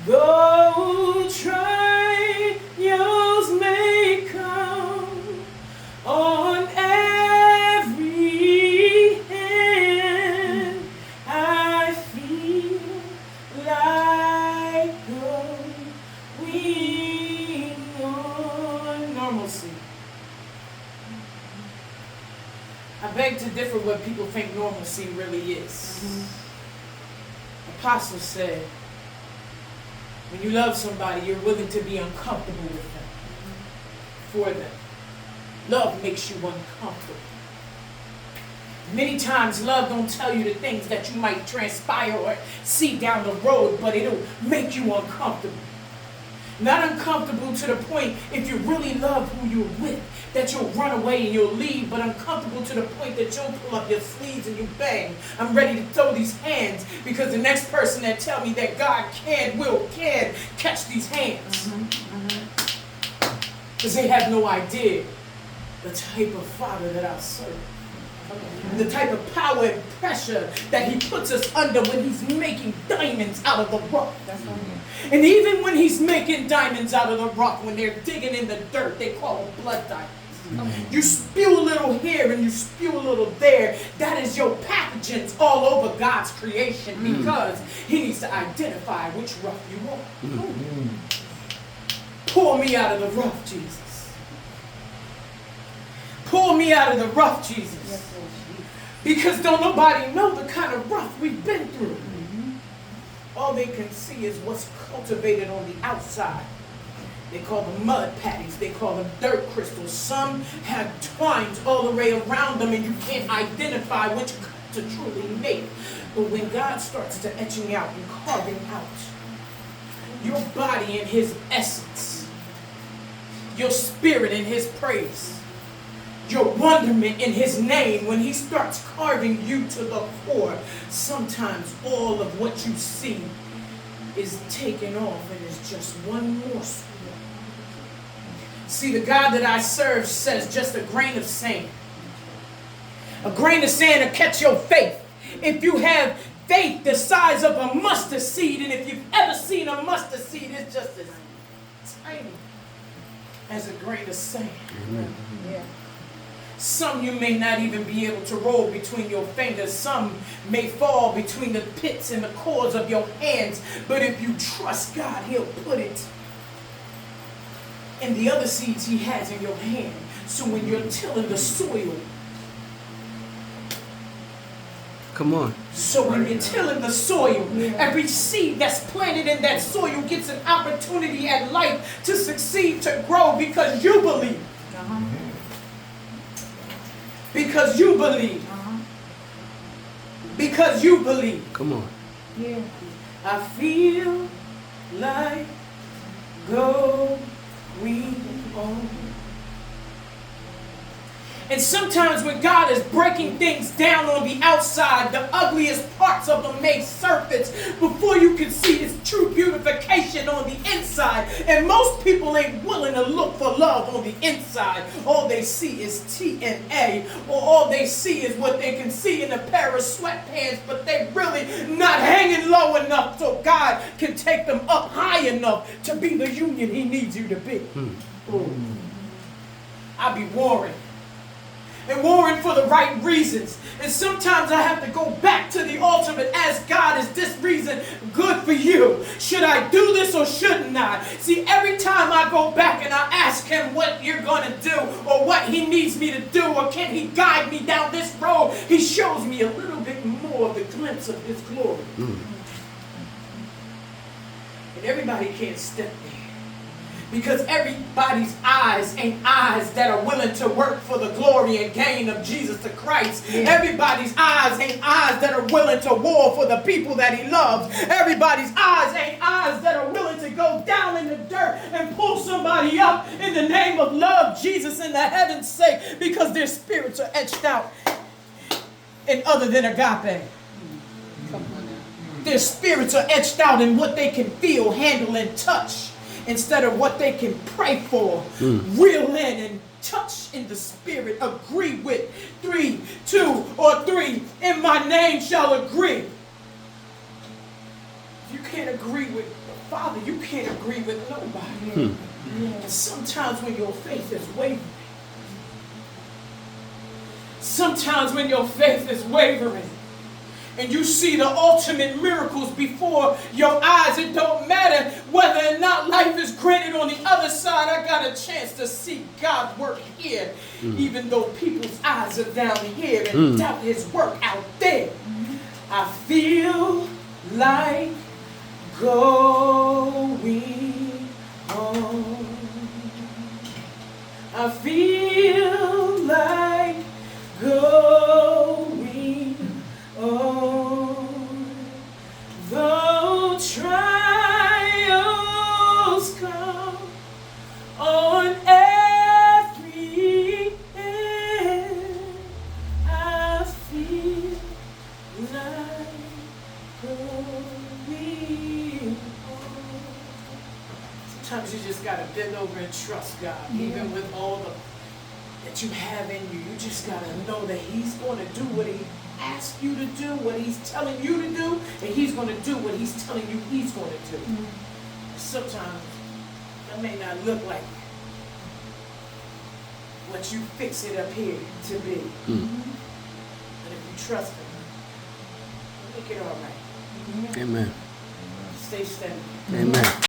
Though trials may come on every hand, I feel like going on normalcy. I beg to differ what people think normalcy really is. Apostle said, when you love somebody, you're willing to be uncomfortable with them, for them. Love makes you uncomfortable. Many times love don't tell you the things that you might transpire or see down the road, but it'll make you uncomfortable. Not uncomfortable to the point, if you really love who you're with, that you'll run away and you'll leave, but uncomfortable to the point that you'll pull up your sleeves and you bang, I'm ready to throw these hands, because the next person that tell me that God can catch these hands. Because they have no idea the type of Father that I serve. The type of power and pressure that he puts us under when he's making diamonds out of the rock. And even when he's making diamonds out of the rock, when they're digging in the dirt, they call them blood diamonds. You spew a little here and you spew a little there. That is your pathogens all over God's creation, because he needs to identify which rough you are. Pull me out of the rough, Jesus. Pull me out of the rough, Jesus. Because don't nobody know the kind of rough we've been through. All they can see is what's cultivated on the outside. They call them mud patties. They call them dirt crystals. Some have twines all the way around them, and you can't identify which to truly make. But when God starts to etching out and carving out your body in his essence, your spirit in his praise, your wonderment in his name, when he starts carving you to the core, sometimes all of what you see is taken off and is just one morsel. See, the God that I serve says just a grain of sand. A grain of sand to catch your faith. If you have faith the size of a mustard seed, and if you've ever seen a mustard seed, it's just as tiny as a grain of sand. Yeah. Some you may not even be able to roll between your fingers. Some may fall between the pits and the cords of your hands. But if you trust God, he'll put it in the other seeds he has in your hand. So when you're tilling the soil, come on. So when you're tilling the soil, every seed that's planted in that soil gets an opportunity at life to succeed, to grow, because you believe. Because you believe. Because you believe. Come on. Yeah. I feel like going on. And sometimes when God is breaking things down on the outside, the ugliest parts of them may surface before you can see his true beautification on the inside. And most people ain't willing to look for love on the inside. All they see is TNA, or all they see is what they can see in a pair of sweatpants, but they really not hanging low enough so God can take them up high enough to be the union he needs you to be. I be warring. And warring for the right reasons. And sometimes I have to go back to the altar and ask God, is this reason good for you? Should I do this or shouldn't I? See, every time I go back and I ask him what you're going to do, or what he needs me to do, or can he guide me down this road, he shows me a little bit more of the glimpse of his glory. And everybody can't step there. Because everybody's eyes ain't eyes that are willing to work for the glory and gain of Jesus the Christ. Everybody's eyes ain't eyes that are willing to war for the people that he loves. Everybody's eyes ain't eyes that are willing to go down in the dirt and pull somebody up in the name of love, Jesus, in the heaven's sake, because their spirits are etched out in other than agape. Their spirits are etched out in what they can feel, handle, and touch, instead of what they can pray for, reel in and touch in the spirit, agree with. 3, 2, or 3 in my name shall agree. If you can't agree with the Father, you can't agree with nobody. And sometimes when your faith is wavering, and you see the ultimate miracles before your eyes, it don't matter whether or not life is granted on the other side. I got a chance to see God work here, even though people's eyes are down here and doubt his work out there. I feel like going home. I feel like going on. Though trials come on every hand, I feel like going on. Sometimes you just gotta bend over and trust God, even with all the that you have in you. You just gotta know that he's gonna do what he asked you to do, what he's telling you to do, and he's gonna do what he's telling you he's gonna do. Sometimes that may not look like what you fix it up here to be. But if you trust him, he'll make it all right. Amen. Stay steady. Amen.